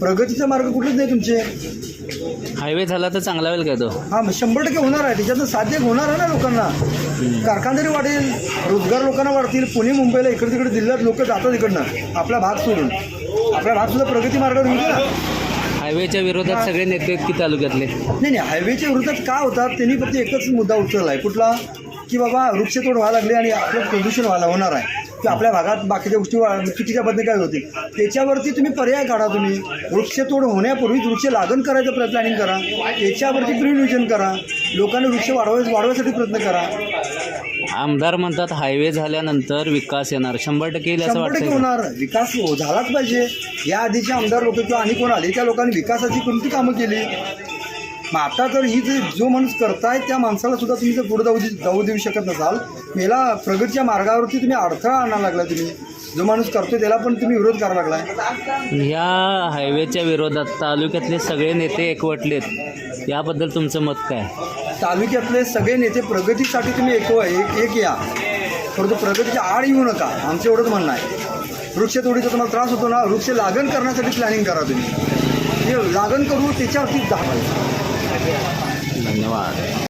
प्रगतीचा मार्ग कुठलेच नाही तुमचे. हायवे झाला तर चांगला होईल का तो? हां, 100% होणार आहे. त्याच्यातनं साध्य होणार आहे ना लोकांना. कारखानदारी वाढेल, रोजगार लोकांना वाढतील. पुणे मुंबईला इकडे तिकडे जिल्ह्यात लोक जातात इकडनं आपला भाग सोडून. आपला भाग सुद्धा प्रगती मार्गावर होईल ना. हायवेच्या विरोधात सगळे नेते आहेत की तालुक्यातले? नाही, हायवेच्या विरोधात का होतात? त्यांनी फक्त एकच मुद्दा उचलला आहे. कुठला? की बाबा वृक्षतोड व्हायला लागले आणि आपलं प्रदूषण व्हायला होणार आहे, की आपल्या भागात बाकीच्या गोष्टी चुकीच्या पद्धती काय होतील. त्याच्यावरती तुम्ही पर्याय काढा. तुम्ही वृक्षतोड होण्यापूर्वीच वृक्ष लागण करायचं प्लॅनिंग करा. त्याच्यावरती प्रिनियोजन करा. लोकांना वृक्ष वाढवायसाठी प्रयत्न करा. आमदार म्हणतात हायवे झाल्यानंतर विकास येणार. 100% येईल असं 100% वाटतं? होणार. विकास झालाच पाहिजे. या आधीचे आमदार लोक किंवा आणि कोण आले त्या लोकांनी विकासाची कोणती कामं केली? मग आता तर ही जो माणूस करताय त्या माणसाला सुद्धा तुम्ही जर पुढे जाऊ देऊ शकत नसाल, याला प्रगतीच्या मार्गावरती तुम्ही अडथळा आणायला लागला. तुम्ही जो माणूस करतोय त्याला पण तुम्ही विरोध करायला लागलाय. ह्या हायवेच्या विरोधात तालुक्यातले सगळे नेते एकवटलेत, याबद्दल तुमचं मत काय? तालुक्यातले सगळे नेते प्रगतीसाठी तुम्ही एक या, परंतु प्रगतीच्या आड येऊ नका. आमचं एवढंच म्हणणं आहे. वृक्षतोडीचा तुम्हाला त्रास होतो ना, वृक्ष लागण करण्यासाठी प्लॅनिंग करा. तुम्ही हे लागण करू त्याच्यावरती दाखवा. धन्यवाद.